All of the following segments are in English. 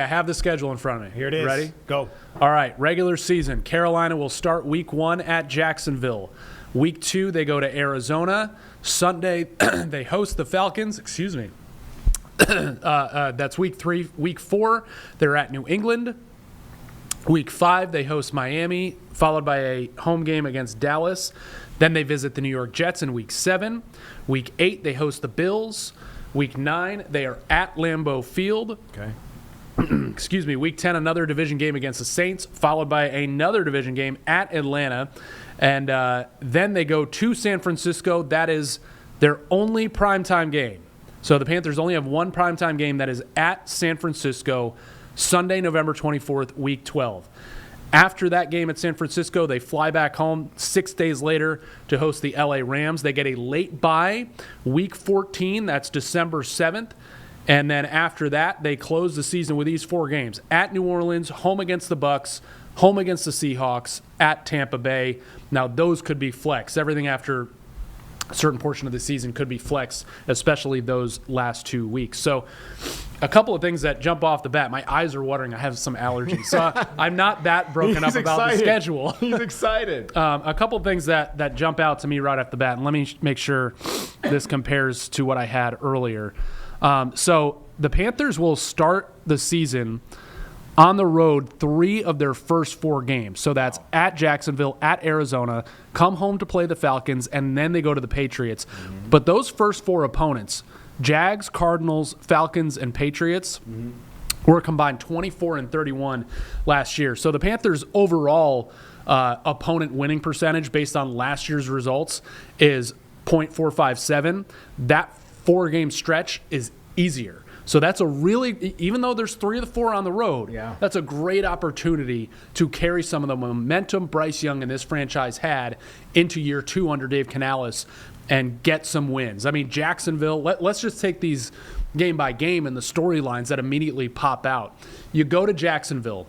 I have the schedule in front of me. Here it is. Ready? Go. All right, regular season. Carolina will start week 1 at Jacksonville. Week 2, they go to Arizona. Sunday, they host the Falcons. Excuse me. That's week 3. Week 4, they're at New England. Week 5, they host Miami, followed by a home game against Dallas. Then they visit the New York Jets in week 7. Week 8, they host the Bills. Week 9, they are at Lambeau Field. Okay. Excuse me. Week 10, another division game against the Saints, followed by another division game at Atlanta. And then they go to San Francisco. That is their only primetime game. So the Panthers only have one primetime game that is at San Francisco, Sunday, November 24th, week 12. After that game at San Francisco, they fly back home 6 days later to host the LA Rams. They get a late bye, week 14. That's December 7th. And then after that, they close the season with these 4 games. At New Orleans, home against the Bucs, home against the Seahawks, at Tampa Bay. Now, those could be flex. Everything after a certain portion of the season could be flex, especially those last 2 weeks. So a couple of things that jump off the bat. My eyes are watering. I have some allergies. So I'm not that broken up about the schedule. He's excited. A couple of things that jump out to me right off the bat. And let me make sure this compares to what I had earlier. So the Panthers will start the season on the road 3 of their first 4 games. So that's at Jacksonville, at Arizona, come home to play the Falcons, and then they go to the Patriots. Mm-hmm. But those first 4 opponents, Jags, Cardinals, Falcons, and Patriots, were combined 24 and 31 last year. So the Panthers' overall opponent winning percentage based on last year's results is .457. That 4-game stretch is easier. So that's a really, even though there's 3 of the 4 on the road, that's a great opportunity to carry some of the momentum Bryce Young and this franchise had into year 2 under Dave Canales and get some wins. I mean, Jacksonville, let's just take these game by game and the storylines that immediately pop out. You go to Jacksonville.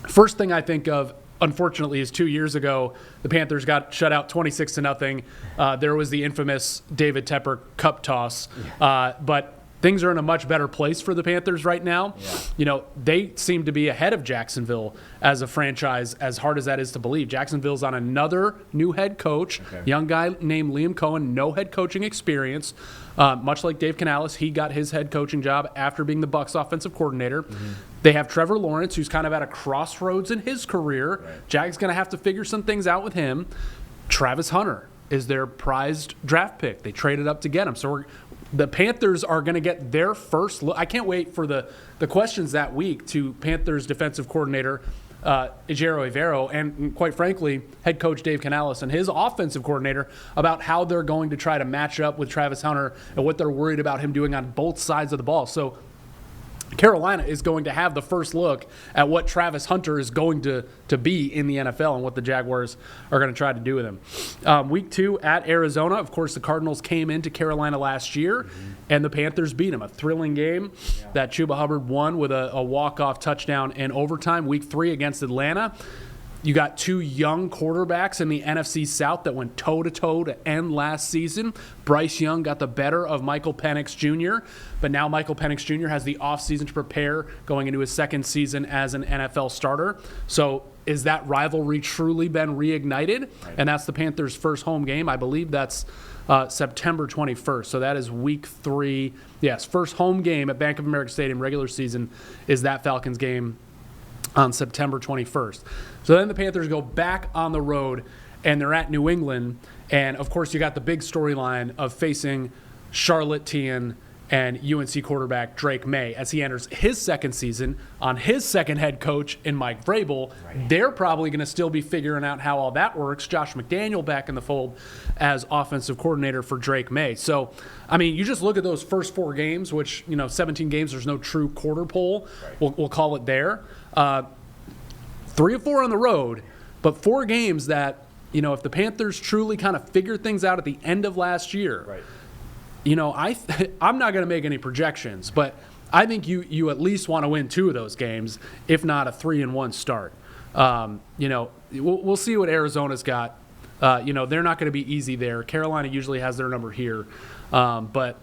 First thing I think of, unfortunately, is 2 years ago, the Panthers got shut out 26-0. There was the infamous David Tepper cup toss. But things are in a much better place for the Panthers right now. Yeah. You know, they seem to be ahead of Jacksonville as a franchise, as hard as that is to believe. Jacksonville's on another new head coach, young guy named Liam Cohen, no head coaching experience. Much like Dave Canales, he got his head coaching job after being the Bucs offensive coordinator. Mm-hmm. They have Trevor Lawrence, who's kind of at a crossroads in his career. Right. Jag's going to have to figure some things out with him. Travis Hunter is their prized draft pick. They traded up to get him. So the Panthers are going to get their first look. I can't wait for the questions that week to Panthers defensive coordinator Ejiro Evero and, quite frankly, head coach Dave Canales and his offensive coordinator about how they're going to try to match up with Travis Hunter and what they're worried about him doing on both sides of the ball. So Carolina is going to have the first look at what Travis Hunter is going to be in the NFL and what the Jaguars are going to try to do with him. Week 2 at Arizona. Of course, the Cardinals came into Carolina last year, and the Panthers beat them. A thrilling game that Chuba Hubbard won with a walk-off touchdown in overtime. Week 3 against Atlanta. You got 2 young quarterbacks in the NFC South that went toe-to-toe to end last season. Bryce Young got the better of Michael Penix Jr., but now Michael Penix Jr. has the offseason to prepare going into his second season as an NFL starter. So is that rivalry truly been reignited? Right. And that's the Panthers' first home game. I believe that's September 21st. So that is week 3. Yes, first home game at Bank of America Stadium, regular season, is that Falcons game on September 21st. So then the Panthers go back on the road, and they're at New England. And, of course, you got the big storyline of facing Charlotte Teahan and UNC quarterback Drake May as he enters his second season on his second head coach in Mike Vrabel. Right. They're probably going to still be figuring out how all that works. Josh McDaniel back in the fold as offensive coordinator for Drake May. So, I mean, you just look at those first 4 games, which, 17 games, there's no true quarter poll. Right. We'll call it there. 3 or 4 on the road, but 4 games that, if the Panthers truly kind of figured things out at the end of last year, right. I'm not going to make any projections, but I think you at least want to win 2 of those games, if not a 3-1 start. We'll see what Arizona's got. They're not going to be easy there. Carolina usually has their number here, but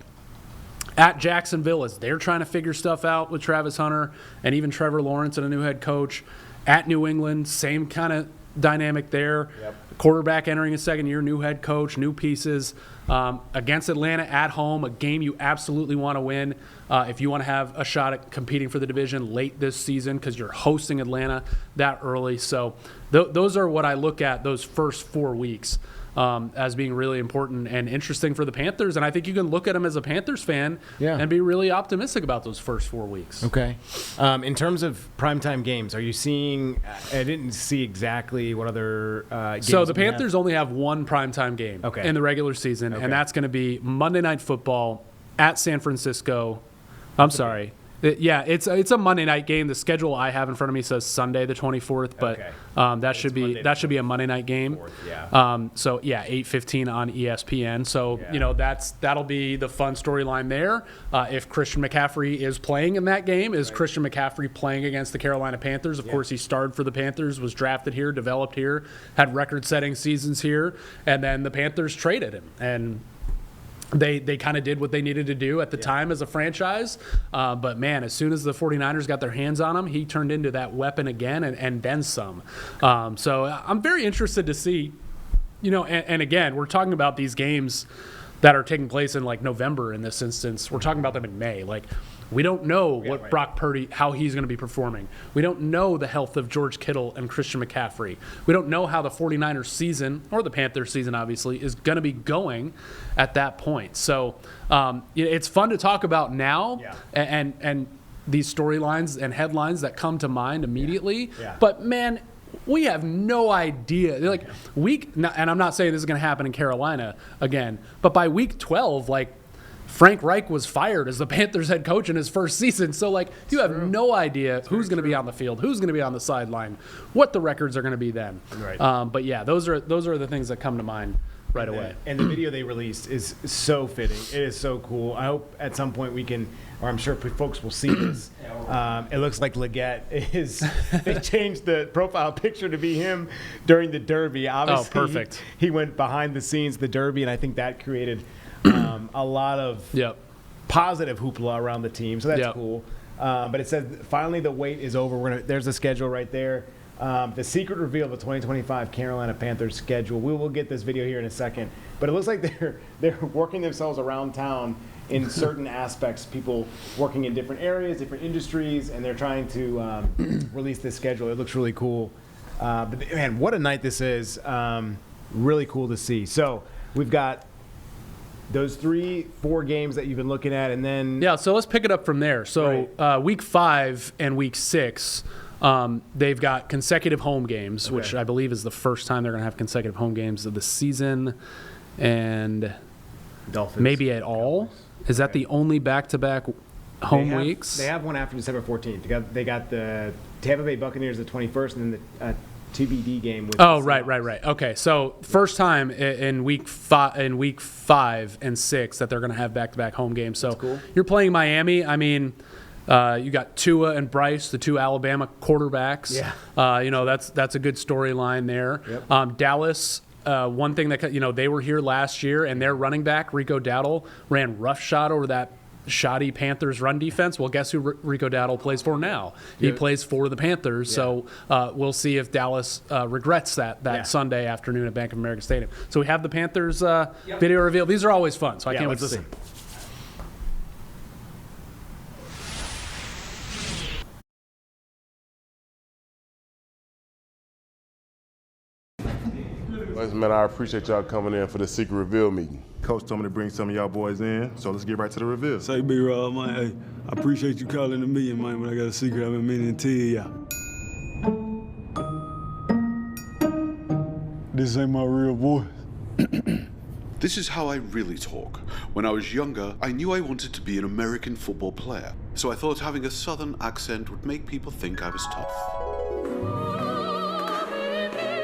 At Jacksonville, as they're trying to figure stuff out with Travis Hunter and even Trevor Lawrence and a new head coach. At New England, same kind of dynamic there. Yep. Quarterback entering his second year, new head coach, new pieces. Against Atlanta at home, a game you absolutely want to win if you want to have a shot at competing for the division late this season because you're hosting Atlanta that early. So those are what I look at those first 4 weeks as being really important and interesting for the Panthers. And I think you can look at them as a Panthers fan and be really optimistic about those first 4 weeks. Okay. In terms of primetime games, are you seeing – I didn't see exactly what other games. So the Panthers only have one primetime game in the regular season, and that's going to be Monday Night Football at San Francisco. I'm sorry. It's a Monday night game. The schedule I have in front of me says Sunday the 24th, but that should be a Monday night game. 4th, so 8:15 on ESPN. So that'll be the fun storyline there. If Christian McCaffrey is playing in that game, is Christian McCaffrey playing against the Carolina Panthers? Of course, he starred for the Panthers, was drafted here, developed here, had record-setting seasons here, and then the Panthers traded him and. They kind of did what they needed to do at the time as a franchise. But, man, as soon as the 49ers got their hands on him, he turned into that weapon again and then some. So I'm very interested to see, and again, we're talking about these games that are taking place in, like, November in this instance. We're talking about them in May. Like, we don't know what Brock Purdy, how he's going to be performing. We don't know the health of George Kittle and Christian McCaffrey. We don't know how the 49ers season, or the Panthers season obviously, is going to be going at that point. So it's fun to talk about now and these storylines and headlines that come to mind immediately. But, man, we have no idea. Like and I'm not saying this is going to happen in Carolina again, but by week 12, like, Frank Reich was fired as the Panthers head coach in his first season. So, like, you have no idea who's going to be on the field, who's going to be on the sideline, what the records are going to be then. Right. But, yeah, those are the things that come to mind right away. And the video they released is so fitting. It is so cool. I hope at some point we can, or I'm sure folks will see this. It looks like Leggett is – they changed the profile picture to be him during the Derby. Obviously, perfect. He went behind the scenes, the Derby, and I think that created – a lot of positive hoopla around the team, so that's cool. But it says, finally the wait is over. There's the schedule right there. The secret reveal of the 2025 Carolina Panthers schedule. We will get this video here in a second. But it looks like they're working themselves around town in certain aspects, people working in different areas, different industries, and they're trying to release this schedule. It looks really cool. But, man, what a night this is. Really cool to see. So we've got those 3-4 games that you've been looking at, and then so let's pick it up from there. So week 5 and week 6, they've got consecutive home games, which I believe is the first time they're going to have consecutive home games of the season, and Dolphins maybe at all. Is that the only back-to-back home weeks? They have one after December 14th. They got the Tampa Bay Buccaneers the 21st, and then the TBD game with right. Okay, so first time in week 5 and 6 that they're going to have back-to-back home games. So cool. You're playing Miami. I mean, you got Tua and Bryce, the two Alabama quarterbacks. That's a good storyline there. Yep. Dallas. One thing that they were here last year, and their running back Rico Dowdle ran roughshod over that shoddy Panthers run defense. Well, guess who Rico Dowdle plays for now? He plays for the Panthers. So we'll see if Dallas regrets that Sunday afternoon at Bank of America Stadium. So we have the Panthers video reveal. These are always fun, so I can't wait to see. Listen, man, I appreciate y'all coming in for the secret reveal meeting. Coach told me to bring some of y'all boys in, so let's get right to the reveal. Say, B-Rob, man, hey, I appreciate you calling the meeting, man, but I got a secret I've been meaning to tell y'all. This ain't my real voice. This is how I really talk. When I was younger, I knew I wanted to be an American football player, so I thought having a southern accent would make people think I was tough.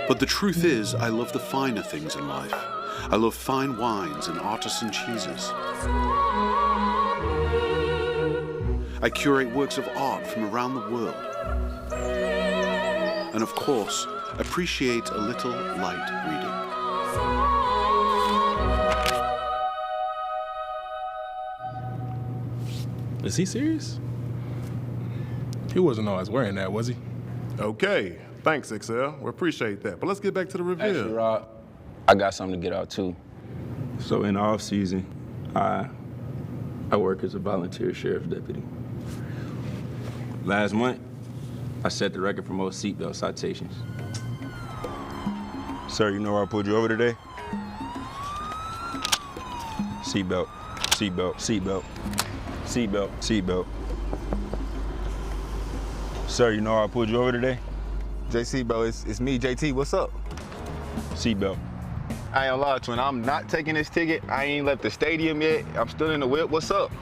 But the truth is, I love the finer things in life. I love fine wines and artisan cheeses. I curate works of art from around the world. And of course, appreciate a little light reading. Is he serious? He wasn't always wearing that, was he? Okay. Thanks, XL. We appreciate that. But let's get back to the reveal. Actually, Rob, I got something to get out, too. So in the off season, I work as a volunteer sheriff deputy. Last month, I set the record for most seatbelt citations. Sir, you know where I pulled you over today? Seatbelt, seatbelt, seatbelt, seatbelt, seatbelt. Sir, you know where I pulled you over today? JC, bro, it's me, JT. What's up? Seatbelt. I ain't gonna lie, twin. I'm not taking this ticket. I ain't left the stadium yet. I'm still in the whip. What's up?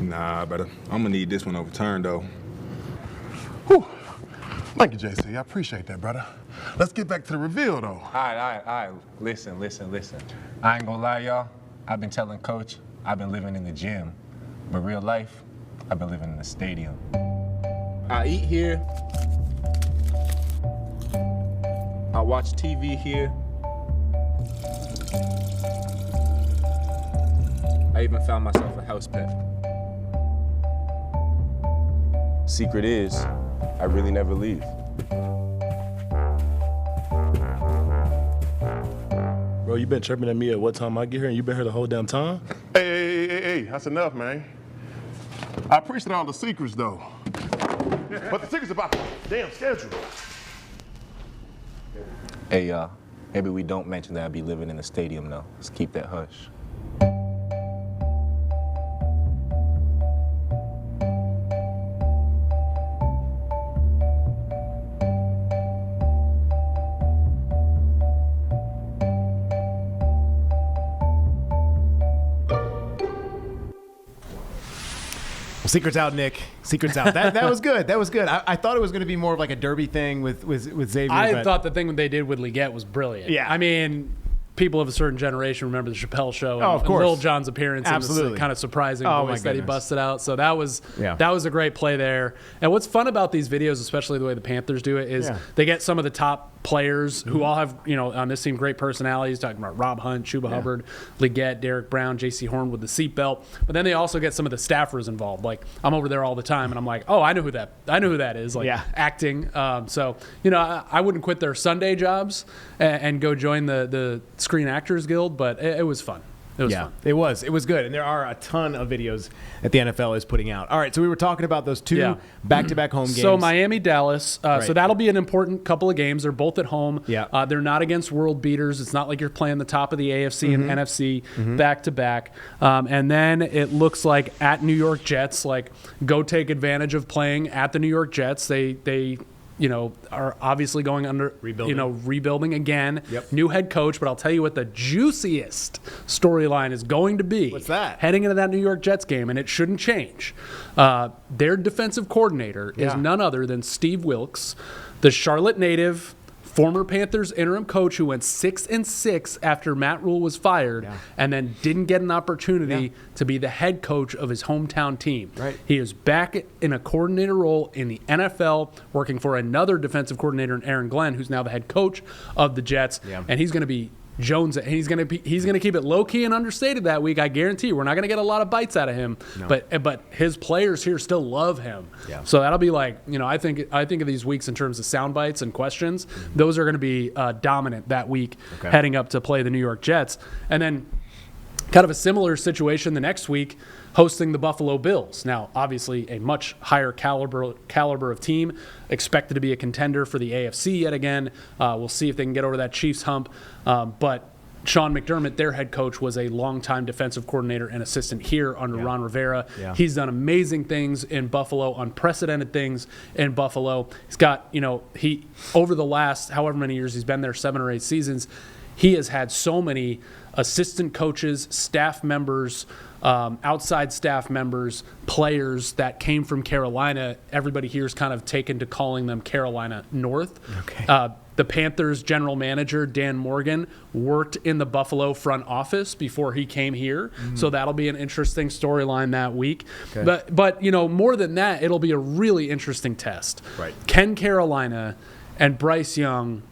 Nah, brother. I'm gonna need this one overturned, though. Whew. Thank you, JC. I appreciate that, brother. Let's get back to the reveal, though. All right. Listen. I ain't gonna lie, y'all. I've been telling Coach I've been living in the gym, but real life, I've been living in the stadium. I eat here. I watch TV here. I even found myself a house pet. Secret is, I really never leave. Bro, you been chirping at me at what time I get here, and you been here the whole damn time? Hey, that's enough, man. I appreciate all the secrets, though. But the secret's about the damn schedule. Hey, maybe we don't mention that I'd be living in the stadium, though. Let's keep that hush. Secret's out, Nick. Secret's out. That was good. That was good. I thought it was going to be more of like a derby thing with Xavier. I thought the thing they did with Leggett was brilliant. Yeah. I mean, people of a certain generation remember the Chappelle Show of course. and Lil Jon's appearance Absolutely. and the kind of surprising voice that he busted out. So that was a great play there. And what's fun about these videos, especially the way the Panthers do it, is they get some of the top players who all have, on this team, great personalities, talking about Rob Hunt, Chuba Hubbard, Leggett, Derek Brown, J.C. Horn with the seatbelt. But then they also get some of the staffers involved. Like, I'm over there all the time, and I'm like, oh, I know who that is, like acting. So, I wouldn't quit their Sunday jobs and go join the Screen Actors Guild, but it was fun. It was fun. It was good. And there are a ton of videos that the NFL is putting out. All right, so we were talking about those two back-to-back home games. So Miami, Dallas. So that'll be an important couple of games. They're both at home. Yeah. They're not against world beaters. It's not like you're playing the top of the AFC and NFC back-to-back. And then it looks like at New York Jets, like go take advantage of playing at the New York Jets. They are obviously going under, rebuilding again. Yep. New head coach, but I'll tell you what the juiciest storyline is going to be. What's that? Heading into that New York Jets game, and it shouldn't change. Their defensive coordinator is none other than Steve Wilkes, the Charlotte native, former Panthers interim coach who went 6-6 after Matt Rule was fired and then didn't get an opportunity to be the head coach of his hometown team. Right. He is back in a coordinator role in the NFL, working for another defensive coordinator in Aaron Glenn, who's now the head coach of the Jets. Yeah. And he's going to be Jones, and he's going to keep it low key and understated that week. I guarantee you, we're not going to get a lot of bites out of him. No. But his players here still love him. Yeah. So that'll be like, I think of these weeks in terms of sound bites and questions. Those are going to be dominant that week, heading up to play the New York Jets, and then kind of a similar situation the next week, hosting the Buffalo Bills. Now, obviously, a much higher caliber of team, expected to be a contender for the AFC yet again. We'll see if they can get over that Chiefs hump. But Sean McDermott, their head coach, was a longtime defensive coordinator and assistant here under Ron Rivera. Yeah. He's done amazing things in Buffalo, unprecedented things in Buffalo. He's got, he over the last however many years he's been there, 7 or 8 seasons, he has had so many assistant coaches, staff members, outside staff members, players that came from Carolina. Everybody here's kind of taken to calling them Carolina North. Okay. The Panthers general manager, Dan Morgan, worked in the Buffalo front office before he came here. So that'll be an interesting storyline that week. Okay. But more than that, it'll be a really interesting test. Right. Can Carolina and Bryce Young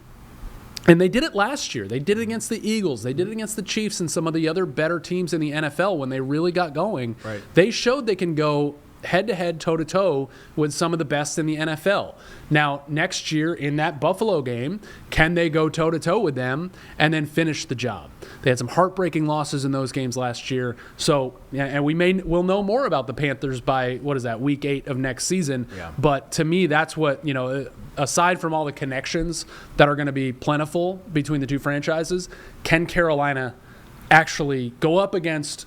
And they did it last year. They did it against the Eagles. They did it against the Chiefs and some of the other better teams in the NFL when they really got going. Right. They showed they can go head-to-head, toe-to-toe with some of the best in the NFL. Now, next year in that Buffalo game, can they go toe-to-toe with them and then finish the job? They had some heartbreaking losses in those games last year. So, and we'll know more about the Panthers by, week 8 of next season. Yeah. But to me, that's what, aside from all the connections that are going to be plentiful between the two franchises, can Carolina actually go up against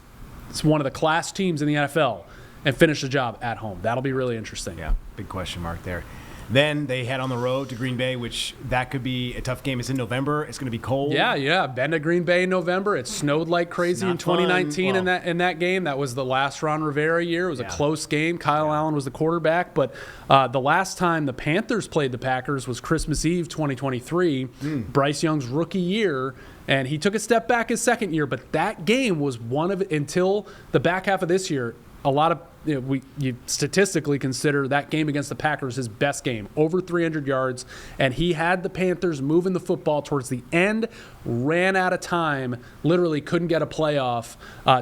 one of the class teams in the NFL and finish the job at home? That'll be really interesting. Yeah, big question mark there. Then they head on the road to Green Bay, which that could be a tough game. It's in November. It's going to be cold. Yeah. Been to Green Bay in November. It snowed like crazy in 2019 in that game. That was the last Ron Rivera year. It was a close game. Kyle Allen was the quarterback. But the last time the Panthers played the Packers was Christmas Eve 2023, Bryce Young's rookie year. And he took a step back his second year. But that game was until the back half of this year, a lot of you statistically consider that game against the Packers his best game, over 300 yards, and he had the Panthers moving the football towards the end, ran out of time, literally couldn't get a playoff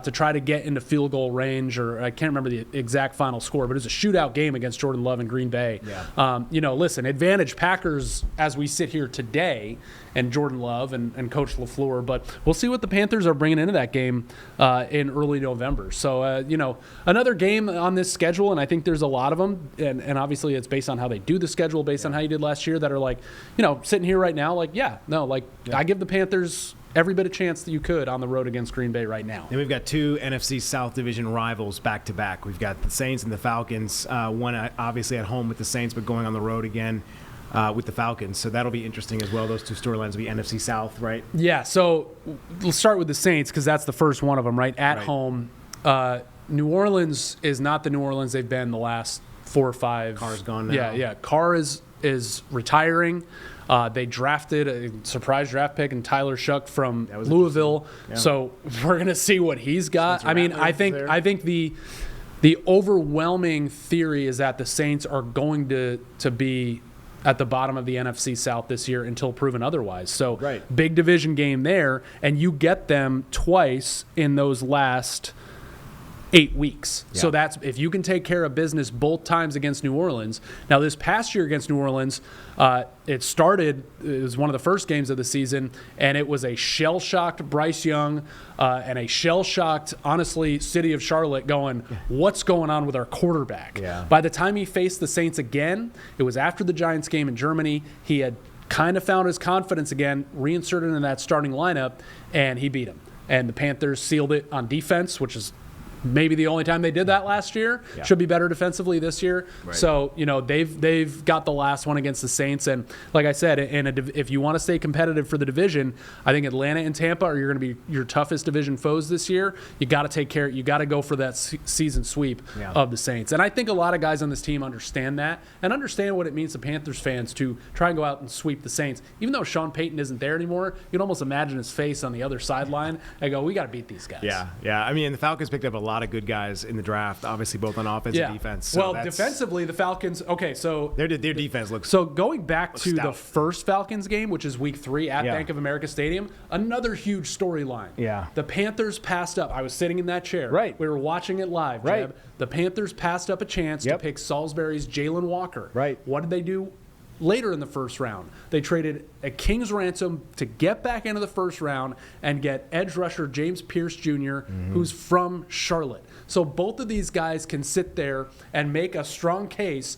to try to get into field goal range, or I can't remember the exact final score, but it was a shootout game against Jordan Love and Green Bay. Yeah. Listen, advantage Packers as we sit here today, and Jordan Love and Coach LaFleur, but we'll see what the Panthers are bringing into that game in early November. So, another game on this schedule, and I think there's a lot of them, and obviously it's based on how they do the schedule, based on how you did last year, that are like, sitting here right now, I give the Panthers every bit of chance that you could on the road against Green Bay right now. And we've got two NFC South Division rivals back-to-back. We've got the Saints and the Falcons, one obviously at home with the Saints, but going on the road again with the Falcons. So that'll be interesting as well. Those two storylines will be NFC South, right? Yeah, so we'll start with the Saints because that's the first one of them, right? At home. New Orleans is not the New Orleans they've been the last 4 or 5. Carr's gone now. Yeah. Carr is retiring. They drafted a surprise draft pick in Tyler Shuck from Louisville. Yeah. So we're going to see what he's got. I mean, I think the overwhelming theory is that the Saints are going to be at the bottom of the NFC South this year until proven otherwise. So big division game there, and you get them twice in those last 8 weeks. Yeah. So that's if you can take care of business both times against New Orleans. Now, this past year against New Orleans, it was one of the first games of the season, and it was a shell-shocked Bryce Young and a shell-shocked, honestly, city of Charlotte going, what's going on with our quarterback? Yeah. By the time he faced the Saints again, it was after the Giants game in Germany. He had kind of found his confidence again, reinserted in that starting lineup, and he beat him. And the Panthers sealed it on defense, which is maybe the only time they did that last year. Yeah. Should be better defensively this year. Right. So, they've got the last one against the Saints. And like I said, if you want to stay competitive for the division, I think Atlanta and Tampa are going to be your toughest division foes this year. You got to take care. You got to go for that season sweep of the Saints. And I think a lot of guys on this team understand that and understand what it means to Panthers fans to try and go out and sweep the Saints. Even though Sean Payton isn't there anymore, you can almost imagine his face on the other sideline and go, we got to beat these guys. Yeah. I mean, the Falcons picked up a lot of good guys in the draft, obviously both on offense and defense. So defensively, the Falcons. Okay, so their defense looks. So going back to stout. the first Falcons game, which is Week 3 at Bank of America Stadium, another huge storyline. Yeah, the Panthers passed up. I was sitting in that chair. Right, we were watching it live. Right, Jeb. The Panthers passed up a chance to pick Salisbury's Jalen Walker. Right. What did they do? Later in the first round, they traded a king's ransom to get back into the first round and get edge rusher James Pierce Jr., who's from Charlotte. So both of these guys can sit there and make a strong case.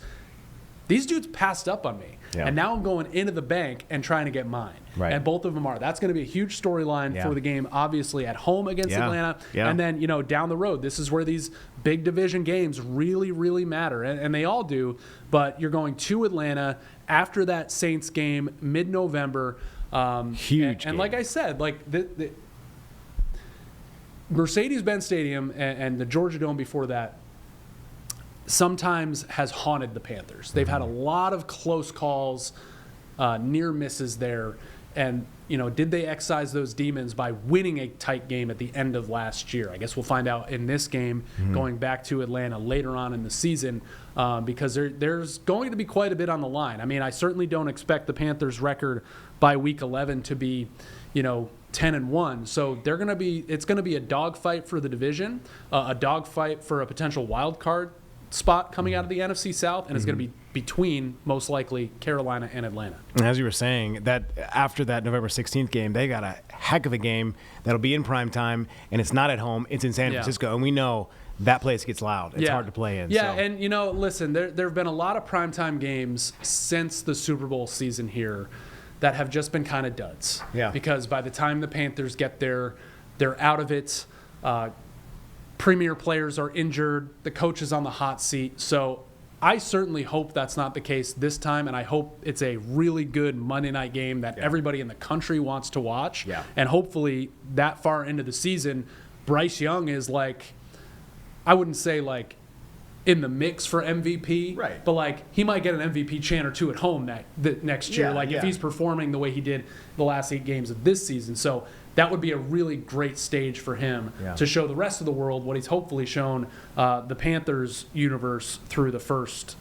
These dudes passed up on me, and now I'm going into the bank and trying to get mine. Right. And both of them are. That's going to be a huge storyline for the game, obviously, at home against Atlanta. Yeah. And then, down the road, this is where these big division games really, really matter. And they all do. But you're going to Atlanta after that Saints game, mid-November. Huge and like I said, the Mercedes-Benz Stadium and the Georgia Dome before that sometimes has haunted the Panthers. They've had a lot of close calls, near misses there. And, did they excise those demons by winning a tight game at the end of last year? I guess we'll find out in this game going back to Atlanta later on in the season because there's going to be quite a bit on the line. I mean, I certainly don't expect the Panthers' record by week 11 to be, 10-1. So it's going to be a dogfight for the division, a dogfight for a potential wild card spot coming out of the NFC South, and it's going to be between, most likely, Carolina and Atlanta. And as you were saying, that after that November 16th game, they got a heck of a game that'll be in prime time, and it's not at home. It's in San Francisco, and we know that place gets loud. It's hard to play in. Yeah, and, listen, there have been a lot of primetime games since the Super Bowl season here that have just been kind of duds. Yeah. Because by the time the Panthers get there, they're out of it. Premier players are injured. The coach is on the hot seat. So I certainly hope that's not the case this time, and I hope it's a really good Monday night game that everybody in the country wants to watch. Yeah. And hopefully that far into the season, Bryce Young is I wouldn't say in the mix for MVP, right? But he might get an MVP chant or two at home next year, if he's performing the way he did the last 8 games of this season. So that would be a really great stage for him to show the rest of the world what he's hopefully shown the Panthers universe through the first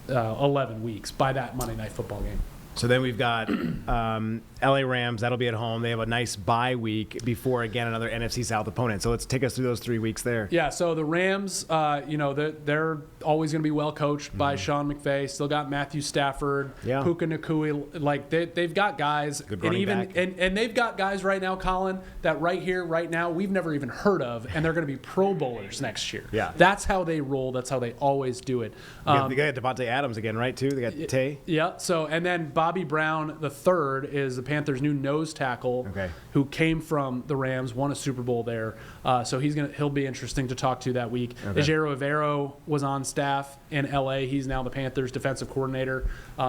11 weeks by that Monday Night Football game. So then we've got LA Rams. That'll be at home. They have a nice bye week before, again, another NFC South opponent. So let's take us through those 3 weeks there. Yeah, so the Rams, they're always going to be well coached by Sean McVay. Still got Matthew Stafford, Puka Nacua. They've got guys. Good running back. And they've got guys right now, Colin, that right here, right now, we've never even heard of, and they're going to be Pro Bowlers next year. Yeah. That's how they roll. That's how they always do it. They got Devontae Adams again, right, too? They got Tay. Yeah, so, and then Bobby Brown III is the Panthers' new nose tackle who came from the Rams, won a Super Bowl there. So he'll be interesting to talk to that week. Ejiro Evero was on staff in LA. He's now the Panthers' defensive coordinator.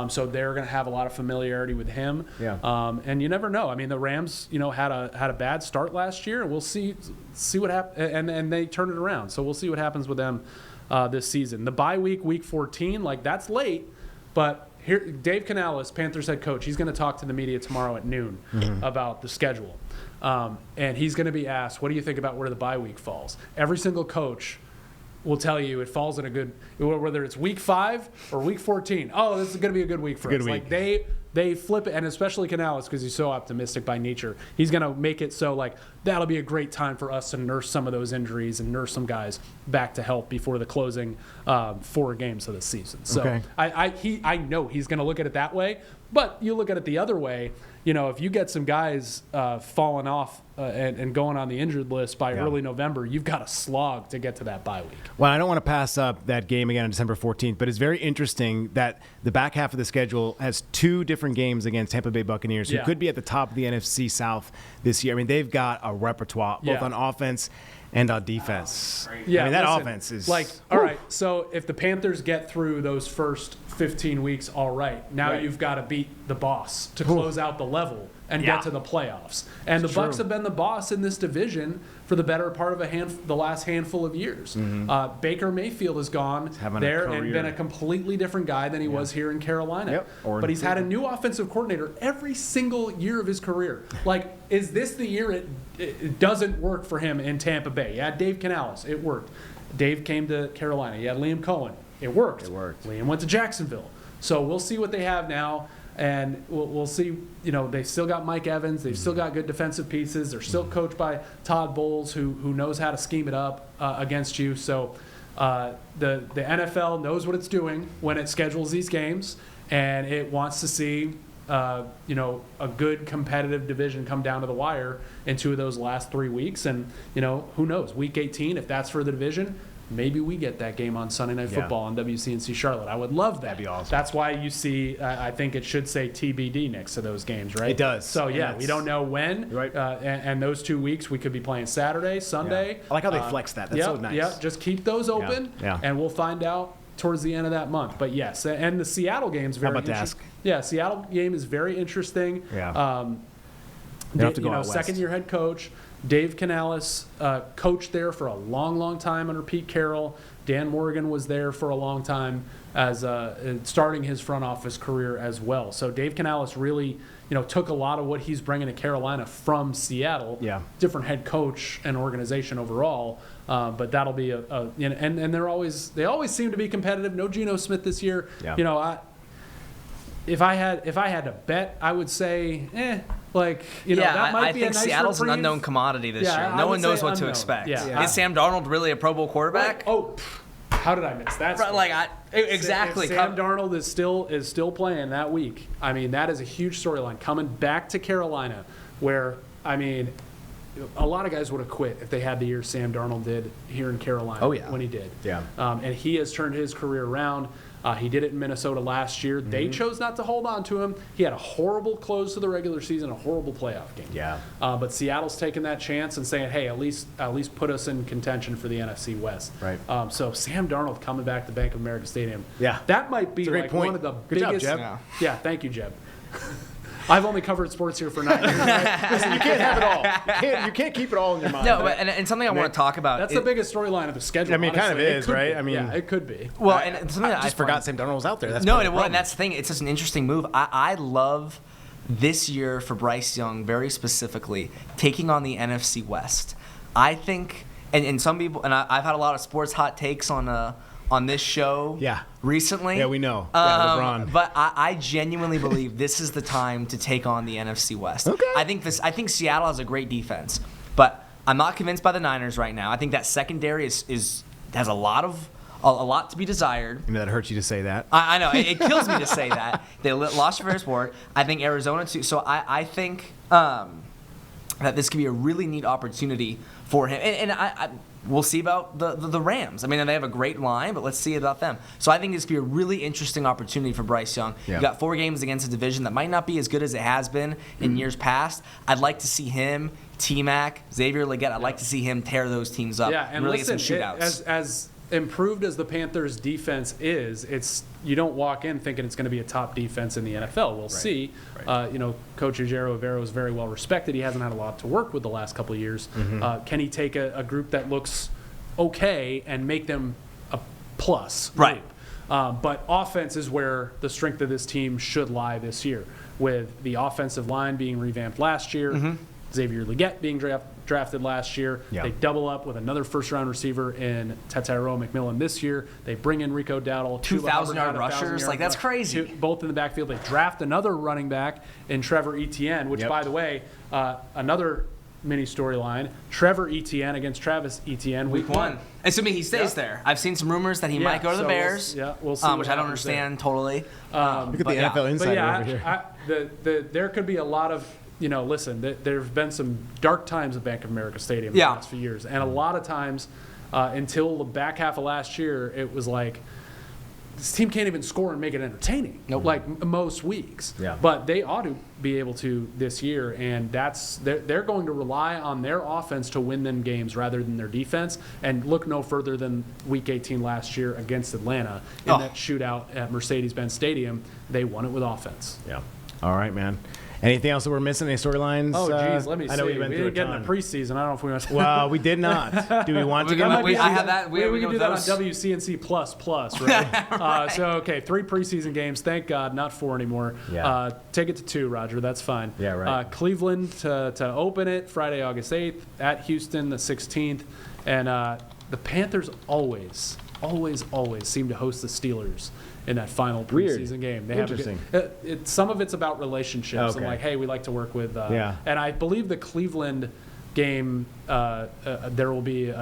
So they're going to have a lot of familiarity with him. Yeah. And you never know. I mean, the Rams, had a bad start last year, and we'll see what happens. And they turned it around. So we'll see what happens with them this season. The bye week 14, that's late, but here, Dave Canales, Panthers head coach, he's going to talk to the media tomorrow at noon about the schedule. And he's going to be asked, what do you think about where the bye week falls? Every single coach will tell you it falls in a good, whether it's week 5 or week 14. Oh, this is going to be a good week for us. Week. They flip it, and especially Canales, because he's so optimistic by nature. He's going to make it so that'll be a great time for us to nurse some of those injuries and nurse some guys back to health before the closing 4 games of the season. So I know he's going to look at it that way, but you look at it the other way. If you get some guys falling off and going on the injured list by early November, you've got a slog to get to that bye week. Well, I don't want to pass up that game again on December 14th, but it's very interesting that the back half of the schedule has 2 different games against Tampa Bay Buccaneers, who could be at the top of the NFC South this year. I mean, they've got a repertoire, both on offense and on defense. Yeah, that offense is all right. So if the Panthers get through those first 15 weeks, all right. Now you've got to beat the boss to close out the level and get to the playoffs. And the Bucs have been the boss in this division for the better part of the last handful of years. Baker Mayfield has gone there and been a completely different guy than he was here in Carolina. But he's had a new offensive coordinator every single year of his career. Is this the year it doesn't work for him in Tampa Bay? Yeah, Dave Canales, it worked. Dave came to Carolina. You had Liam Cohen. It worked. Liam went to Jacksonville. So we'll see what they have now. And we'll see, they still got Mike Evans. They've still got good defensive pieces. They're still coached by Todd Bowles, who knows how to scheme it up against you. So the NFL knows what it's doing when it schedules these games, and it wants to see, a good competitive division come down to the wire in 2 of those last 3 weeks. And, who knows, week 18, if that's for the division, maybe we get that game on Sunday Night Football on WCNC Charlotte. I would love that. That'd be awesome. That's why you see, I think it should say TBD next to those games, right? It does. So, we don't know when. Right. And those 2 weeks, we could be playing Saturday, Sunday. I like how they flex that. That's so nice. Yeah, just keep those open, and we'll find out towards the end of that month. But, yes, and the Seattle game is very interesting. Yeah, Seattle game is very interesting. Yeah. They have to go out west. Second-year head coach. Dave Canales coached there for a long, long time under Pete Carroll. Dan Morgan was there for a long time as starting his front office career as well. So Dave Canales really, took a lot of what he's bringing to Carolina from Seattle. Yeah. Different head coach and organization overall. But that'll be and they always seem to be competitive. No Geno Smith this year. Yeah. If I had to bet, I would say, that might be I a think nice Seattle's reprieve. an unknown commodity this year. I No would one knows say what to unknown. expect. Yeah. Is Sam Darnold really a Pro Bowl quarterback? How did I miss that? Exactly. If Sam Darnold is still playing that week, I mean, that is a huge storyline coming back to Carolina, where a lot of guys would have quit if they had the year Sam Darnold did here in Carolina when he did. Yeah. And he has turned his career around. He did it in Minnesota last year. They chose not to hold on to him. He had a horrible close to the regular season, a horrible playoff game. Yeah. But Seattle's taking that chance and saying, hey, at least put us in contention for the NFC West. Right. So Sam Darnold coming back to Bank of America Stadium. Yeah. That might be It's a great like point. one of the Good job, biggest. Jeb. Yeah, thank you, Jeb. I've only covered sports here for 9 years. Listen, you can't have it all. You can't keep it all in your mind. No, and something I want to talk about. That's the biggest storyline of the schedule. I mean, it kind of honestly. is, right? I mean, yeah, it could be. Well, and something that I just forgot Sam Darnold was out there. That's and that's the thing. It's just an interesting move. I love this year for Bryce Young, very specifically, taking on the NFC West. I think, and some people, and I've had a lot of sports hot takes on this show recently. Yeah, we know. LeBron. But I genuinely believe this is the time to take on the NFC West. Okay. I think Seattle has a great defense, but I'm not convinced by the Niners right now. I think that secondary has a lot to be desired. You know, that hurts you to say that. I know. It kills me to say that. They lost Travis Ward. I think Arizona too. So I think that this could be a really neat opportunity for him. And we'll see about the Rams. I mean, they have a great line, but let's see about them. So I think this could be a really interesting opportunity for Bryce Young. Yeah. You got 4 games against a division that might not be as good as it has been in years past. I'd like to see him, T-Mac, Xavier Legette. I'd like to see him tear those teams up and really listen, get some shootouts. As improved as the Panthers' defense is, you don't walk in thinking it's going to be a top defense in the NFL. We'll see. Right. Coach Ujero Avero is very well respected. He hasn't had a lot to work with the last couple of years. Can he take a group that looks okay and make them a plus group? Right. But offense is where the strength of this team should lie this year, with the offensive line being revamped last year, Xavier Legette being drafted last year. Yeah. They double up with another first-round receiver in Tetairoa McMillan this year. They bring in Rico Dowdle. 2,000-yard rushers. Like, that's crazy. Both in the backfield. They draft another running back in Trevor Etienne, which, by the way, another mini storyline. Trevor Etienne against Travis Etienne week 1. Assuming he stays there. I've seen some rumors that he might go to the Bears. We'll see. Which I don't understand totally. Look at the NFL insider over here. There could be a lot of, listen, there have been some dark times at Bank of America Stadium in the last few years. And a lot of times, until the back half of last year, it was like, this team can't even score and make it entertaining, like most weeks. Yeah. But they ought to be able to this year, and they're going to rely on their offense to win them games rather than their defense. And look no further than Week 18 last year against Atlanta in that shootout at Mercedes-Benz Stadium. They won it with offense. Yeah. All right, man. Anything else that we're missing? Any storylines? Oh, geez, let me see. I know we didn't get in the preseason. I don't know if we went. Well, we did not. Do we want to? I have that. We can do that on WCNC plus, right? So, okay, 3 preseason games. Thank God, not 4 anymore. Yeah. Take it to 2, Roger. That's fine. Yeah, right. Cleveland to open it Friday, August 8th, at Houston the 16th. And the Panthers always seem to host the Steelers in that final preseason game. They Interesting. Some of it's about relationships. Okay. And like, hey, we like to work with. Yeah. And I believe the Cleveland game, there will be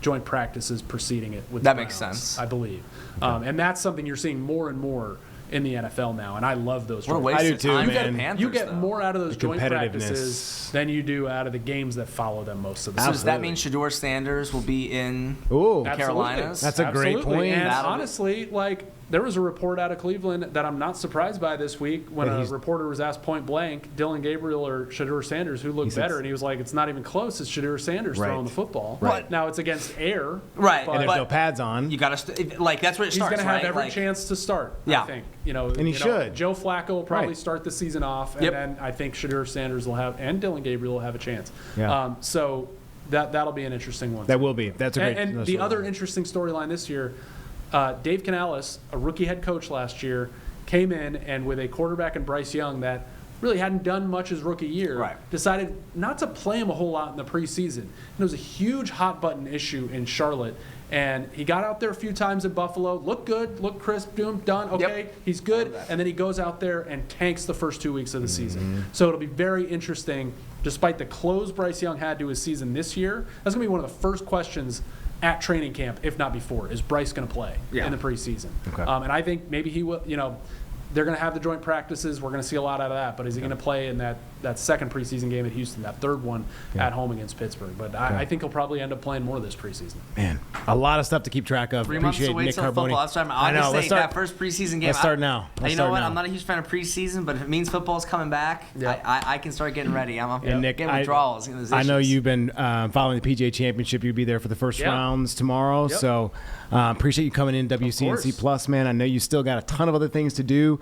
joint practices preceding it. With that the makes Browns, sense. I believe. And that's something you're seeing more and more in the NFL now, and I love those. What a joint waste I do of too, time. man. You get more out of those joint competitiveness. practices than you do out of the games that follow them most of the So time. does that mean Shador Sanders will be in Ooh, Carolinas? That's a great Absolutely. point. And That'll be- honestly, like, there was a report out of Cleveland that I'm not surprised by this week when a reporter was asked point blank, Dylan Gabriel or Shedeur Sanders, who looked better, and he was like, it's not even close. It's Shedeur Sanders throwing the football. Right. Now it's against air. Right. But and there's no pads on. You got to like that's where it starts. He's going to have every like, chance to start. Yeah. I think. And he should. Joe Flacco will probably start the season off, and then I think Shedeur Sanders will have, and Dylan Gabriel will have a chance. Yeah. So that'll be an interesting one. That will be. That's a great. And the other interesting storyline this year. Dave Canales, a rookie head coach last year, came in and with a quarterback in Bryce Young that really hadn't done much his rookie year, decided not to play him a whole lot in the preseason. And it was a huge hot button issue in Charlotte. And he got out there a few times in Buffalo, looked good, looked crisp, done, okay, he's good. And then he goes out there and tanks the first 2 weeks of the season. So it'll be very interesting, despite the close Bryce Young had to his season this year. That's going to be one of the first questions at training camp, if not before, is Bryce going to play in the preseason? Okay. And I think maybe he will, they're going to have the joint practices. We're going to see a lot out of that. But is he going to play in that second preseason game at Houston, that third one at home against Pittsburgh? But I think he'll probably end up playing more this preseason. Man, a lot of stuff to keep track of. 3 months away till football. That's why I'm going to say that first preseason game. Let's start now. You know what? I'm not a huge fan of preseason, but if it means football's coming back, I can start getting ready. I'm Nick, getting withdrawals. I know you've been following the PGA Championship. You'll be there for the first rounds tomorrow. So appreciate you coming in, WCNC Plus, man. I know you still got a ton of other things to do.